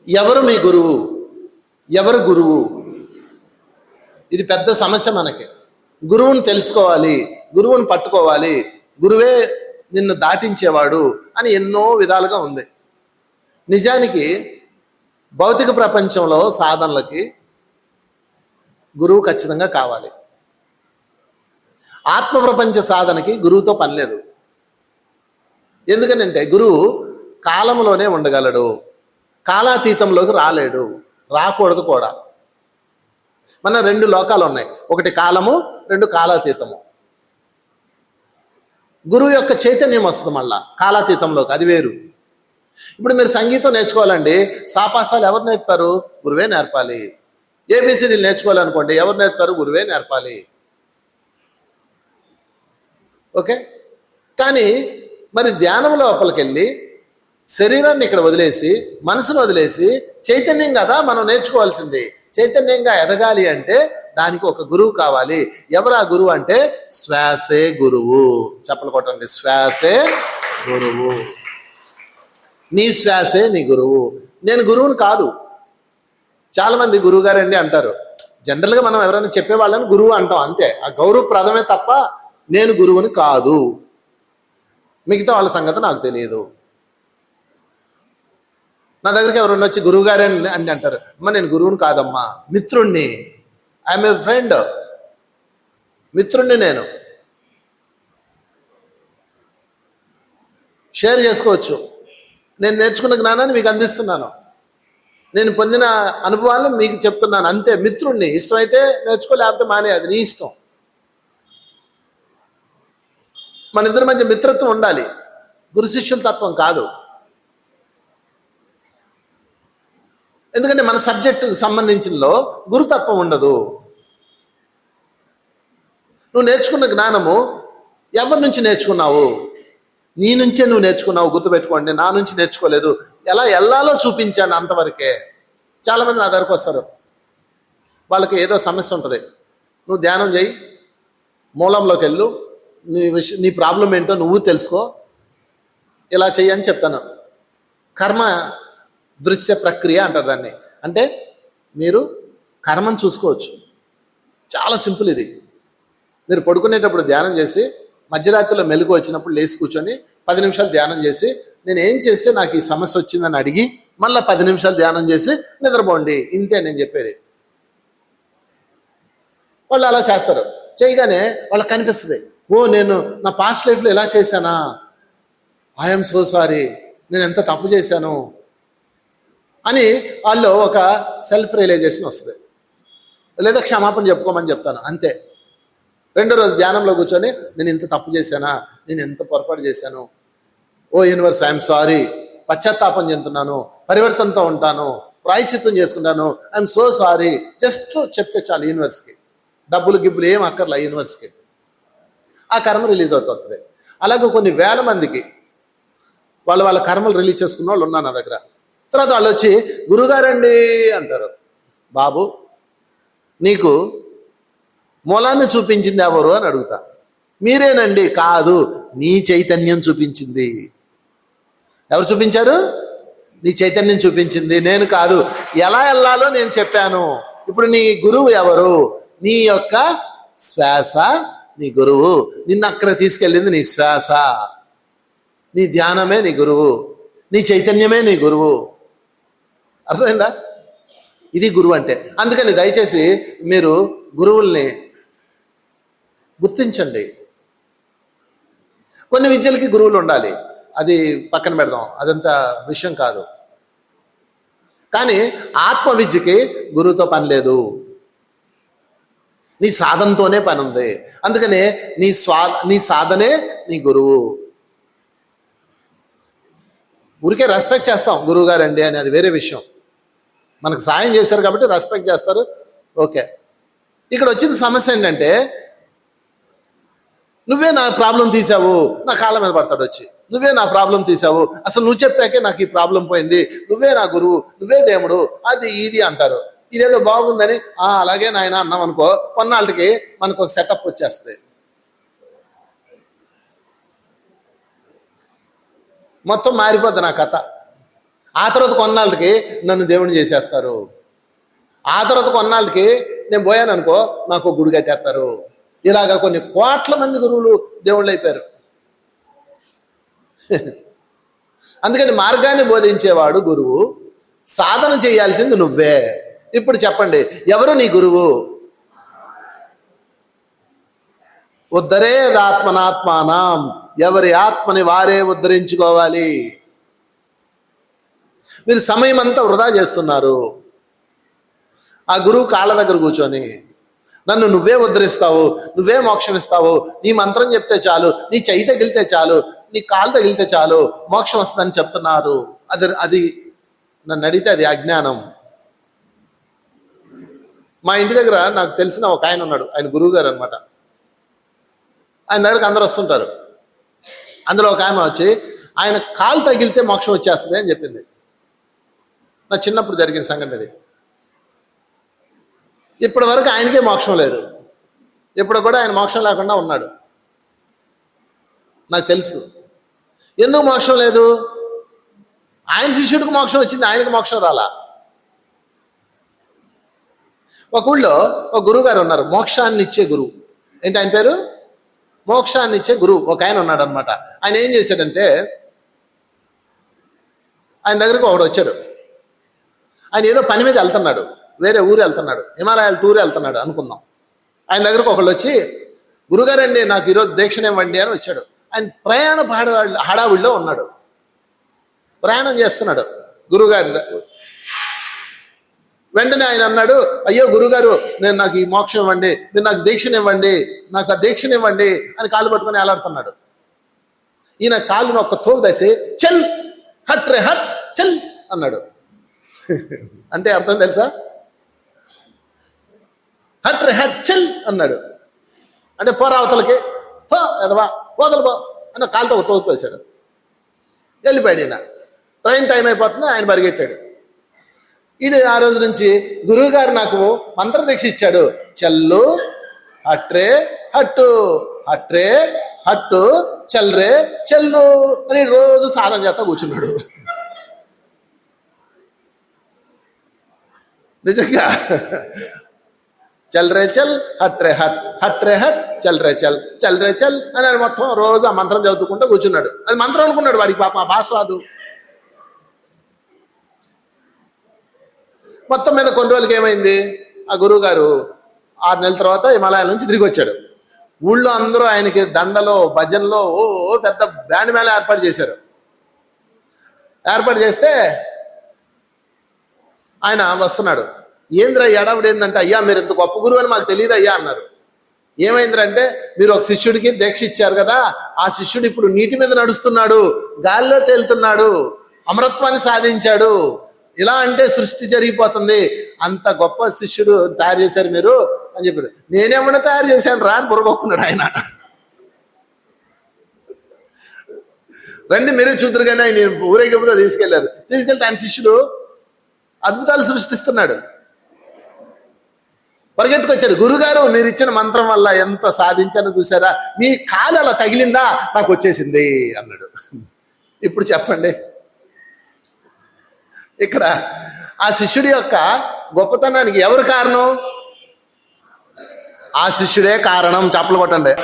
ఎవరు మీ గురువు? ఎవరు గురువు? ఇది పెద్ద సమస్య మనకి. గురువుని తెలుసుకోవాలి, గురువుని పట్టుకోవాలి, గురువే నిన్ను దాటించేవాడు అని ఎన్నో విధాలుగా ఉంది. నిజానికి భౌతిక ప్రపంచంలో సాధనలకి గురువు ఖచ్చితంగా కావాలి. ఆత్మ ప్రపంచ సాధనకి గురువుతో పని లేదు. ఎందుకనంటే గురువు కాలంలోనే ఉండగలడు, కాలాతీతంలోకి రాలేడు, రాకూడదు కూడా. మన రెండు లోకాలు ఉన్నాయి, ఒకటి కాలము, రెండు కాలాతీతము. గురువు యొక్క చైతన్యం వస్తుంది మళ్ళా కాలాతీతంలోకి, అది వేరు. ఇప్పుడు మీరు సంగీతం నేర్చుకోవాలండి, సాపాసాలు ఎవరు నేర్పుతారు? గురువే నేర్పాలి. ఏబిసిడీలు నేర్చుకోవాలనుకోండి, ఎవరు నేర్పుతారు? గురువే నేర్పాలి. ఓకే. కానీ మరి ధ్యానం లోపలికి వెళ్ళి శరీరాన్ని ఇక్కడ వదిలేసి మనసును వదిలేసి చైతన్యం కదా మనం నేర్చుకోవాల్సింది. చైతన్యంగా ఎదగాలి అంటే దానికి ఒక గురువు కావాలి. ఎవరు ఆ గురువు అంటే శ్వాసే గురువు. చెప్పలు కొట్టండి, శ్వాసే గురువు. నీ శ్వాసే నీ గురువు. నేను గురువుని కాదు. చాలామంది గురువు గారండి అంటారు. జనరల్గా మనం ఎవరైనా చెప్పే వాళ్ళని గురువు అంటాం, అంతే. ఆ గౌరవప్రదమే తప్ప నేను గురువుని కాదు. మిగతా వాళ్ళ సంగతి నాకు తెలియదు. నా దగ్గరికి ఎవరైనా వచ్చి గురువు గారే అని అంటారు. అమ్మ నేను గురువుని కాదమ్మా, మిత్రుణ్ణి. I'm a friend, మిత్రుణ్ణి. నేను షేర్ చేసుకోవచ్చు. నేను నేర్చుకున్న జ్ఞానాన్ని మీకు అందిస్తున్నాను, నేను పొందిన అనుభవాలను మీకు చెప్తున్నాను, అంతే. మిత్రుణ్ణి. ఇష్టమైతే నేర్చుకో, లేకపోతే మానే, అది నీ ఇష్టం. మన ఇద్దరి మధ్య మిత్రత్వం ఉండాలి, గురు శిష్యుల తత్వం కాదు. ఎందుకంటే మన సబ్జెక్టుకు సంబంధించినలో గురుతత్వం ఉండదు. నువ్వు నేర్చుకున్న జ్ఞానము ఎవరి నుంచి నేర్చుకున్నావు? నీ నుంచే నువ్వు నేర్చుకున్నావు, గుర్తుపెట్టుకోండి. నా నుంచి నేర్చుకోలేదు. ఎలా వెళ్ళాలో చూపించాను, అంతవరకే. చాలామంది నా దగ్గరకు వస్తారు, వాళ్ళకి ఏదో సమస్య ఉంటుంది. నువ్వు ధ్యానం చేయి, మూలంలోకి వెళ్ళు, నీ ప్రాబ్లం ఏంటో నువ్వు తెలుసుకో, ఇలా చెయ్యి అని చెప్తాను. కర్మ దృశ్య ప్రక్రియ అంటారు దాన్ని. అంటే మీరు కర్మను చూసుకోవచ్చు. చాలా సింపుల్ ఇది. మీరు పడుకునేటప్పుడు ధ్యానం చేసి మధ్యరాత్రిలో మెలుగు వచ్చినప్పుడు లేచి కూర్చొని 10 నిమిషాలు ధ్యానం చేసి నేను ఏం చేస్తే నాకు ఈ సమస్య వచ్చిందని అడిగి మళ్ళీ 10 నిమిషాలు ధ్యానం చేసి నిద్రపోండి. ఇంతే నేను చెప్పేది. వాళ్ళు అలా చేస్తారు. చేయగానే వాళ్ళకి కనిపిస్తుంది, ఓ నేను నా పాస్ట్ లైఫ్లో ఎలా చేశానా, ఐఎమ్ సో సారీ, నేను ఎంత తప్పు చేశాను అని వాళ్ళు ఒక సెల్ఫ్ రియలైజేషన్ వస్తుంది. లేదా క్షమాపణ చెప్పుకోమని చెప్తాను, అంతే. రెండో రోజు ధ్యానంలో కూర్చొని నేను ఇంత తప్పు చేశానా, నేను ఎంత పొరపాటు చేశాను, ఓ యూనివర్స్ ఐఎమ్ సారీ, పశ్చాత్తాపం చెందుతున్నాను, పరివర్తనతో ఉంటాను, ప్రాయశ్చిత్తం చేసుకుంటాను, ఐఎమ్ సో సారీ. జస్ట్ చెప్తే చాలు యూనివర్స్కి. డబ్బులు గిబ్బులు ఏం అక్కర్లా యూనివర్స్కి. ఆ కర్మ రిలీజ్ అవుతుంది. అలాగే కొన్ని వేల మందికి వాళ్ళ కర్మలు రిలీజ్ చేసుకున్న వాళ్ళు ఉన్నారు నా దగ్గర. తర్వాత వాళ్ళు వచ్చి గురుగారండి అంటారు. బాబు నీకు మూలాన్ని చూపించింది ఎవరు అని అడుగుతా. మీరేనండి. కాదు, నీ చైతన్యం చూపించింది. ఎవరు చూపించారు? నీ చైతన్యం చూపించింది, నేను కాదు. ఎలా వెళ్ళాలో నేను చెప్పాను. ఇప్పుడు నీ గురువు ఎవరు? నీ యొక్క శ్వాస నీ గురువు. నిన్ను అక్కడ తీసుకెళ్ళింది నీ శ్వాస. నీ ధ్యానమే నీ గురువు, నీ చైతన్యమే నీ గురువు. అర్థమైందా? ఇది గురువు అంటే. అందుకని దయచేసి మీరు గురువుల్ని గుర్తించండి. కొన్ని విద్యలకి గురువులు ఉండాలి, అది పక్కన పెడదాం, అదంతా విషయం కాదు. కానీ ఆత్మ విద్యకి గురువుతో పని లేదు, నీ సాధనతోనే పని ఉంది. అందుకనే నీ సాధనే నీ గురువు. ఊరికే రెస్పెక్ట్ చేస్తాం గురువు గారండి అని, అది వేరే విషయం. మనకు సాయం చేశారు కాబట్టి రెస్పెక్ట్ చేస్తారు, ఓకే. ఇక్కడ వచ్చిన సమస్య ఏంటంటే నువ్వే నా ప్రాబ్లం తీసావు, నా కాళ్ళ మీద పడతాడు వచ్చి, నువ్వే నా ప్రాబ్లం తీసావు, అసలు నువ్వు చెప్పాకే నాకు ఈ ప్రాబ్లం పోయింది, నువ్వే నా గురువు, నువ్వే దేవుడు, అది ఇది అంటారు. ఇదేదో బాగుందని అలాగే నాయన అన్నాం అనుకో, కొన్నాళ్ళకి మనకు ఒక సెటప్ వచ్చేస్తుంది. మొత్తం మారిపోద్ది నా కథ. ఆ తర్వాత కొన్నాళ్ళకి నన్ను దేవుని చేసేస్తారు. ఆ తర్వాత కొన్నాళ్ళకి నేను పోయాను అనుకో, నాకు గుడి కట్టేస్తారు. ఇలాగా కొన్ని కోట్ల మంది గురువులు దేవుళ్ళు అయిపోయారు. అందుకని మార్గాన్ని బోధించేవాడు గురువు, సాధన చేయాల్సింది నువ్వే. ఇప్పుడు చెప్పండి, ఎవరు నీ గురువు? ఉద్ధరేదాత్మనాత్మానం, ఎవరి ఆత్మని వారే ఉద్ధరించుకోవాలి. మీరు సమయం అంతా వృధా చేస్తున్నారు. ఆ గురువు కాళ్ళ దగ్గర కూర్చొని నన్ను నువ్వే ఉద్ధరిస్తావు, నువ్వే మోక్షం ఇస్తావు, నీ మంత్రం చెప్తే చాలు, నీ చెయ్యి తగిలితే చాలు, నీ కాలు తగిలితే చాలు మోక్షం వస్తుందని చెప్తున్నారు. అది నన్ను అడిగితే అది అజ్ఞానం. మా ఇంటి దగ్గర నాకు తెలిసిన ఒక ఆయన ఉన్నాడు, ఆయన గురువు గారు అనమాట. ఆయన దగ్గరకు అందరూ వస్తుంటారు. అందులో ఒక ఆమె వచ్చి ఆయన కాలు తగిలితే మోక్షం వచ్చేస్తుంది అని చెప్పింది. నా చిన్నప్పుడు జరిగిన సంఘటన అది. ఇప్పటి వరకు ఆయనకే మోక్షం లేదు. ఇప్పుడు కూడా ఆయన మోక్షం లేకుండా ఉన్నాడు. నాకు తెలుసు ఎందుకు మోక్షం లేదు. ఆయన శిష్యుడికి మోక్షం వచ్చింది, ఆయనకి మోక్షం రాలా. ఒక ఊళ్ళో ఒక గురువు గారు ఉన్నారు, మోక్షాన్ని ఇచ్చే గురువు. ఏంటి ఆయన పేరు? మోక్షాన్ని ఇచ్చే గురువు ఒక ఆయన ఉన్నాడు అనమాట. ఆయన ఏం చేశాడంటే, ఆయన దగ్గరకు ఒకడు వచ్చాడు. ఆయన ఏదో పని మీద వెళ్తున్నాడు, వేరే ఊరు వెళ్తున్నాడు, హిమాలయాల టూర్ వెళ్తున్నాడు అనుకుందాం. ఆయన దగ్గరకు ఒకళ్ళు వచ్చి, గురుగారండి నాకు ఈరోజు దీక్షనివ్వండి అని వచ్చాడు. ఆయన ప్రయాణ హడావుడిలో ఉన్నాడు, ప్రయాణం చేస్తున్నాడు గురువుగారి. వెంటనే ఆయన అన్నాడు, అయ్యో గురుగారు, నాకు ఈ మోక్షం ఇవ్వండి, మీరు నాకు దీక్షనివ్వండి, నాకు ఆ దీక్షనివ్వండి అని కాళ్ళు పట్టుకొని ఏలాడుతున్నాడు. ఈయన కాళ్ళను ఒక్క తోపు తీసి చల్ హట్ రే హట్ చల్ అన్నాడు. అంటే అర్థం తెలుసా? హట్ రే హట్ చల్ అన్నాడు అంటే పోరా అవతలకి, ఎదవా పోతలు పో అన్న కాలుతో ఒక తోపు వేశాడు. వెళ్ళిపోయాడు. ఈయన ట్రైన్ టైం అయిపోతుంది, ఆయన పరిగెట్టాడు. ఇది ఆ రోజు నుంచి గురువు గారు నాకు మంత్రదీక్ష ఇచ్చాడు, చల్లు హట్రే హట్టు, హట్రే హట్టు, చల్రే చెల్లు అని రోజు సాధన చేస్తా కూర్చున్నాడు. నిజంగా చల్రే చల్ హట్రే హట్, హట్రే హట్ చల్రే చల్, చల్రే చల్ అని ఆయన మొత్తం రోజు ఆ మంత్రం చదువుకుంటూ కూర్చున్నాడు. అది మంత్రం అనుకున్నాడు వాడికి, పాప ఆ భాష రాదు. మొత్తం మీద కొన్ని రోజులకి ఏమైంది, ఆ గురువు గారు 6 నెలల తర్వాత హిమాలయాల నుంచి తిరిగి వచ్చాడు. ఊళ్ళో అందరూ ఆయనకి దండలో భజనలో పెద్ద బ్యాండ్ మేళ ఏర్పాటు చేశారు. ఏర్పాటు చేస్తే ఆయన వస్తున్నాడు. ఏంద్రా ఎడవిడ ఏందంటే, అయ్యా మీరు ఇంత గొప్ప గురువు అని మాకు తెలియదు అయ్యా అన్నారు. ఏమైందంటే, మీరు ఒక శిష్యుడికి దీక్ష ఇచ్చారు కదా, ఆ శిష్యుడు ఇప్పుడు నీటి మీద నడుస్తున్నాడు, గాలిలో తేలుతున్నాడు, అమరత్వాన్ని సాధించాడు. ఇలా అంటే సృష్టి జరిగిపోతుంది, అంత గొప్ప శిష్యుడు తయారు చేశారు మీరు అని చెప్పాడు. నేనేమన్నా తయారు చేశాను రా అని బుర్రగొక్కున్నాడు ఆయన. రండి మీరే చూద్దరు కానీ ఆయన ఊరేగింపుతో తీసుకెళ్లారు. తీసుకెళ్తే ఆయన శిష్యుడు అద్భుతాలు సృష్టిస్తున్నాడు. పరిగెట్టుకొచ్చాడు, గురుగారు మీరు ఇచ్చిన మంత్రం వల్ల ఎంత సాధించానో చూసారా, మీ కాలు అలా తగిలిందా నాకు వచ్చేసింది అన్నాడు. ఇప్పుడు చెప్పండి, ఇక్కడ ఆ శిష్యుడి యొక్క గొప్పతనానికి ఎవరు కారణం? ఆ శిష్యుడే కారణం. చప్పలు కొట్టండి.